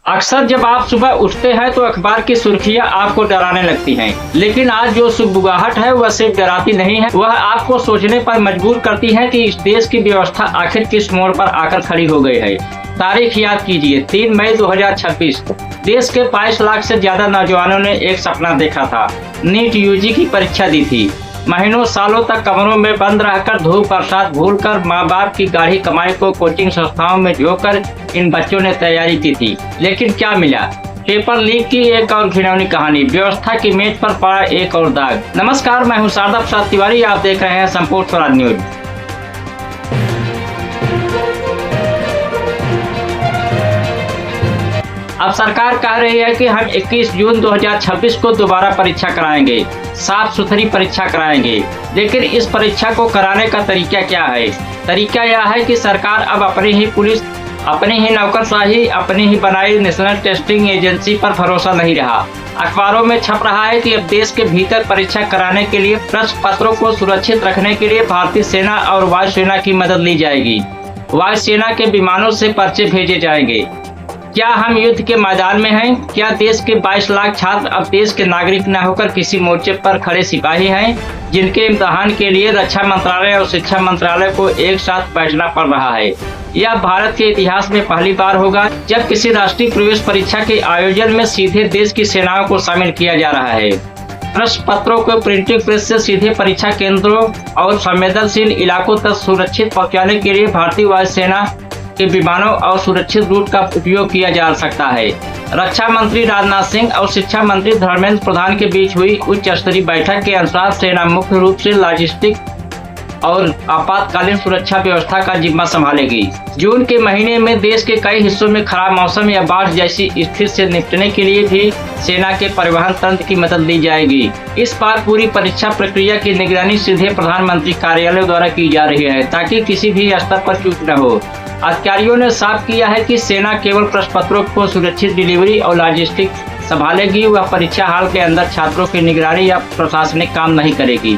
अक्सर जब आप सुबह उठते हैं तो अखबार की सुर्खियां आपको डराने लगती हैं, लेकिन आज जो सुगबुगाहट है वह सिर्फ डराती नहीं है, वह आपको सोचने पर मजबूर करती है कि इस देश की व्यवस्था आखिर किस मोड़ पर आकर खड़ी हो गई है। तारीख याद कीजिए, 3 मई 2026। देश के 22 लाख से ज्यादा नौजवानों ने एक सपना देखा था, नीट यूजी की परीक्षा दी थी। महीनों सालों तक कमरों में बंद रहकर धूप बरसात भूलकर माँ बाप की गाढ़ी कमाई को कोचिंग संस्थाओं में झोंककर इन बच्चों ने तैयारी की थी। लेकिन क्या मिला? पेपर लीक की एक और घिनौनी कहानी, व्यवस्था की मेज पर पड़ा एक और दाग। नमस्कार, मैं हूँ शारदा प्रसाद तिवारी, आप देख रहे हैं संपूर्ण स्वराज न्यूज। अब सरकार कह रही है कि हम 21 जून 2026 को दोबारा परीक्षा कराएंगे, साफ सुथरी परीक्षा कराएंगे। लेकिन इस परीक्षा को कराने का तरीका क्या है? तरीका यह है कि सरकार अब अपनी ही पुलिस, अपनी ही नौकरशाही, अपनी ही बनाई नेशनल टेस्टिंग एजेंसी पर भरोसा नहीं रहा। अखबारों में छप रहा है कि अब देश के भीतर परीक्षा कराने के लिए प्रश्न पत्रों को सुरक्षित रखने के लिए भारतीय सेना और वायुसेना की मदद ली जाएगी। वायुसेना के विमानों से पर्चे भेजे जाएंगे। क्या हम युद्ध के मैदान में हैं? क्या देश के 22 लाख छात्र अब देश के नागरिक न होकर किसी मोर्चे पर खड़े सिपाही हैं, जिनके इम्तिहान के लिए रक्षा मंत्रालय और शिक्षा मंत्रालय को एक साथ बैठना पड़ रहा है? यह भारत के इतिहास में पहली बार होगा जब किसी राष्ट्रीय प्रवेश परीक्षा के आयोजन में सीधे देश की सेनाओं को शामिल किया जा रहा है। प्रश्न पत्रों को प्रिंटिंग प्रेस से सीधे परीक्षा केंद्रों और संवेदनशील इलाकों तक सुरक्षित पहुंचाने के लिए भारतीय वायुसेना के विमानों और सुरक्षित रूट का उपयोग किया जा सकता है। रक्षा मंत्री राजनाथ सिंह और शिक्षा मंत्री धर्मेंद्र प्रधान के बीच हुई उच्च स्तरीय बैठक के अनुसार सेना मुख्य रूप से लॉजिस्टिक और आपातकालीन सुरक्षा व्यवस्था का जिम्मा संभालेगी। जून के महीने में देश के कई हिस्सों में खराब मौसम या बाढ़ जैसी स्थिति से निपटने के लिए भी सेना के परिवहन तंत्र की मदद ली जाएगी। इस बार पूरी परीक्षा प्रक्रिया की निगरानी सीधे प्रधानमंत्री कार्यालय द्वारा की जा रही है, ताकि किसी भी स्तर पर चूक न हो। अधिकारियों ने साफ किया है कि सेना केवल प्रश्न पत्रों को सुरक्षित डिलीवरी और लॉजिस्टिक संभालेगी, वह परीक्षा हॉल के अंदर छात्रों की निगरानी या प्रशासनिक काम नहीं करेगी।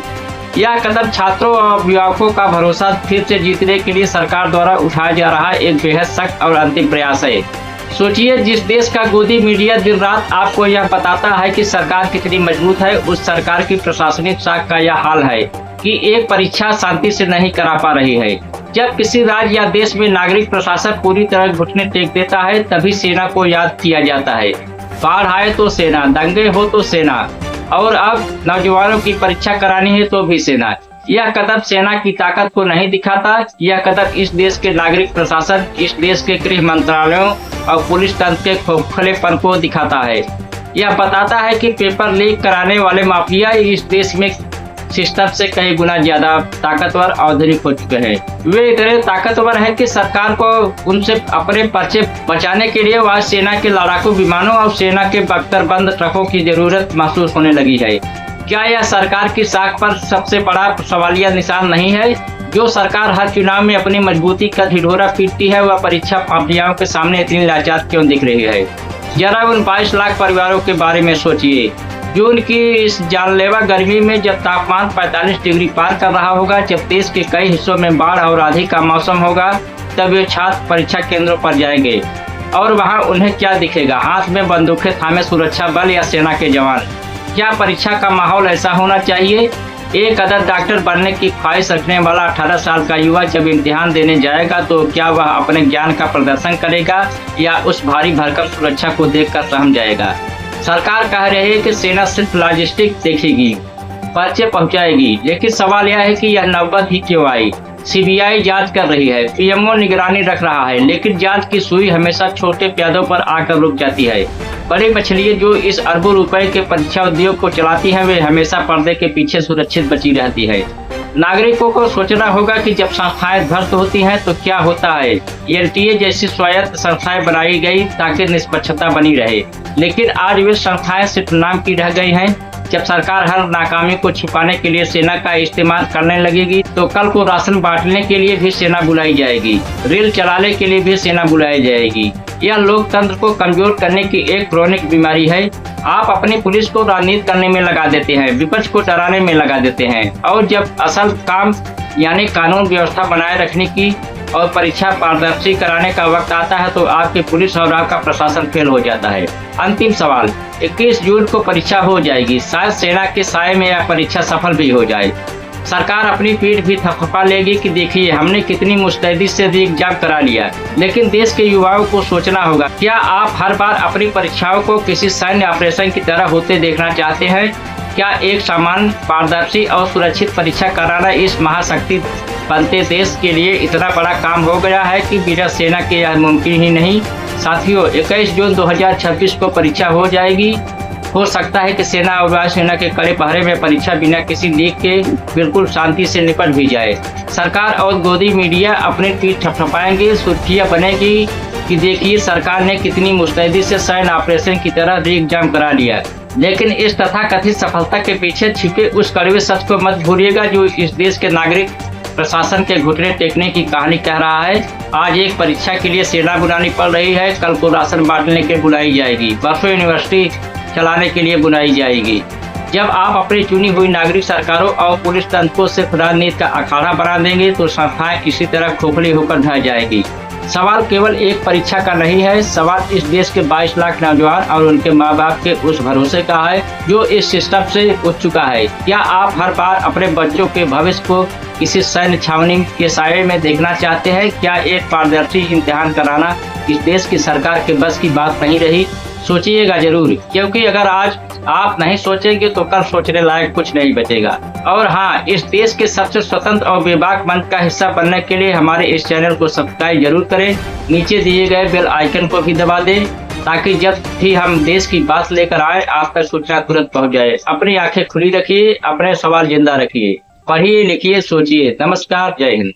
यह कदम छात्रों और अभिभावकों का भरोसा फिर से जीतने के लिए सरकार द्वारा उठाया जा रहा एक बेहद सख्त और अंतिम प्रयास है। सोचिए, जिस देश का गोदी मीडिया दिन रात आपको यह बताता है कि सरकार कितनी मजबूत है, उस सरकार की प्रशासनिक शाख का यह हाल है कि एक परीक्षा शांति से नहीं करा पा रही है। जब किसी राज्य या देश में नागरिक प्रशासन पूरी तरह घुटने टेक देता है, तभी सेना को याद किया जाता है। बाढ़ आए तो सेना, दंगे हो तो सेना, और अब नौजवानों की परीक्षा करानी है तो भी सेना। यह कदम सेना की ताकत को नहीं दिखाता, यह कदम इस देश के नागरिक प्रशासन, इस देश के गृह मंत्रालयों और पुलिस तंत्र के खोखलेपन को दिखाता है। यह बताता है कि पेपर लीक कराने वाले माफिया इस देश में सिस्टम से कई गुना ज्यादा ताकतवर आधुनिक हो चुके हैं। वे इतने ताकतवर हैं कि सरकार को उनसे अपने पर्चे बचाने के लिए वायुसेना के लड़ाकू विमानों और सेना के बख्तरबंद ट्रकों की जरूरत महसूस होने लगी है। क्या यह सरकार की साख पर सबसे बड़ा सवालिया निशान नहीं है? जो सरकार हर चुनाव में अपनी मजबूती का ढिढोरा पीटती है, वह परीक्षा माफियाओं के सामने इतनी लाचार क्यों दिख रही है? जरा उन 22 लाख परिवारों के बारे में सोचिए। जून की इस जानलेवा गर्मी में जब तापमान 45 डिग्री पार कर रहा होगा, जब देश के कई हिस्सों में बाढ़ और आंधी का मौसम होगा, तब ये छात्र परीक्षा केंद्रों पर जाएंगे और वहां उन्हें क्या दिखेगा? हाथ में बंदूकें थामे सुरक्षा बल या सेना के जवान। क्या परीक्षा का माहौल ऐसा होना चाहिए? एक अदर डॉक्टर बनने की ख्वाहिश रखने वाला 18 साल का युवा जब इम्तिहान देने जाएगा, तो क्या वह अपने ज्ञान का प्रदर्शन करेगा या उस भारी भरकम सुरक्षा को देखकर सहम जाएगा? सरकार कह रही है कि सेना सिर्फ लॉजिस्टिक देखेगी, पर्चे पहुंचाएगी, लेकिन सवाल यह है कि यह नौबत ही क्यों आई? सीबीआई जांच कर रही है, पीएमओ निगरानी रख रहा है, लेकिन जांच की सुई हमेशा छोटे प्यादों पर आकर रुक जाती है। बड़ी मछलियां जो इस अरबों रुपए के परीक्षा उद्योग को चलाती हैं, वे हमेशा पर्दे के पीछे सुरक्षित बची रहती है। नागरिकों को सोचना होगा कि जब संस्थाएं ध्वस्त होती हैं तो क्या होता है। एलटीए जैसी स्वायत्त संस्थाएं बनाई गई ताकि निष्पक्षता बनी रहे, लेकिन आज वे संस्थाएं सिर्फ नाम की रह गई हैं। जब सरकार हर नाकामी को छिपाने के लिए सेना का इस्तेमाल करने लगेगी, तो कल को राशन बांटने के लिए भी सेना बुलाई जाएगी, रेल चलाने के लिए भी सेना बुलाई जाएगी। यह लोकतंत्र को कमजोर करने की एक क्रोनिक बीमारी है। आप अपनी पुलिस को राजनीति करने में लगा देते हैं, विपक्ष को डराने में लगा देते हैं, और जब असल काम यानी कानून व्यवस्था बनाए रखने की और परीक्षा पारदर्शी कराने का वक्त आता है तो आपकी पुलिस और आपका प्रशासन फेल हो जाता है। अंतिम सवाल, 21 जून को परीक्षा हो जाएगी, शायद सेना के साए में यह परीक्षा सफल भी हो जाए। सरकार अपनी पीठ भी थपथपा लेगी कि देखिए हमने कितनी मुस्तैदी से एग्जाम करा लिया। लेकिन देश के युवाओं को सोचना होगा, क्या आप हर बार अपनी परीक्षाओं को किसी सैन्य ऑपरेशन की तरह होते देखना चाहते हैं? क्या एक सामान्य, पारदर्शी और सुरक्षित परीक्षा कराना इस महाशक्ति बनते देश के लिए इतना बड़ा काम हो गया है कि बिना सेना के यह मुमकिन ही नहीं? साथियों, 21 जून 2026 को परीक्षा हो जाएगी। हो सकता है कि सेना और वायुसेना के कड़े पहरे में परीक्षा बिना किसी लीक के बिल्कुल शांति से निपट भी जाए। सरकार और गोदी मीडिया अपने पीठ थपथपाएंगे, सुर्खियां बनेगी कि देखिए सरकार ने कितनी मुस्तैदी से सैन्य ऑपरेशन की तरह री एग्जाम करा लिया। लेकिन इस तथाकथित सफलता के पीछे छिपे उस कड़वे सच को मत भूलिएगा जो इस देश के नागरिक प्रशासन के घुटने टेकने की कहानी कह रहा है। आज एक परीक्षा के लिए सेना बुलानी पड़ रही है, कल को राशन बांटने के बुलाई जाएगी, परसों यूनिवर्सिटी चलाने के लिए बुलाई जाएगी। जब आप अपनी चुनी हुई नागरिक सरकारों और पुलिस तंत्र को सिर्फ राजनीति का अखाड़ा बना देंगे तो संस्थाएं इसी तरह खोखली होकर ढह जाएगी। सवाल केवल एक परीक्षा का नहीं है, सवाल इस देश के 22 लाख नौजवान और उनके माँ बाप के उस भरोसे का है जो इस सिस्टम से उठ चुका है। क्या आप हर बार अपने बच्चों के भविष्य को किसी सैन्य छावनी के साये में देखना चाहते हैं? क्या एक पारदर्शी इम्तिहान कराना इस देश की सरकार के बस की बात नहीं रही? सोचिएगा जरूर, क्योंकि अगर आज आप नहीं सोचेंगे तो कल सोचने लायक कुछ नहीं बचेगा। और हाँ, इस देश के सबसे स्वतंत्र और बेबाक मंच का हिस्सा बनने के लिए हमारे इस चैनल को सब्सक्राइब जरूर करें, नीचे दिए गए बेल आइकन को भी दबा दें ताकि जब भी हम देश की बात लेकर आए आप तक सूचना तुरंत पहुंच जाए। अपनी आंखें खुली रखिए, अपने सवाल जिंदा रखिए, पढ़िए, लिखिए, सोचिए। नमस्कार, जय हिंद।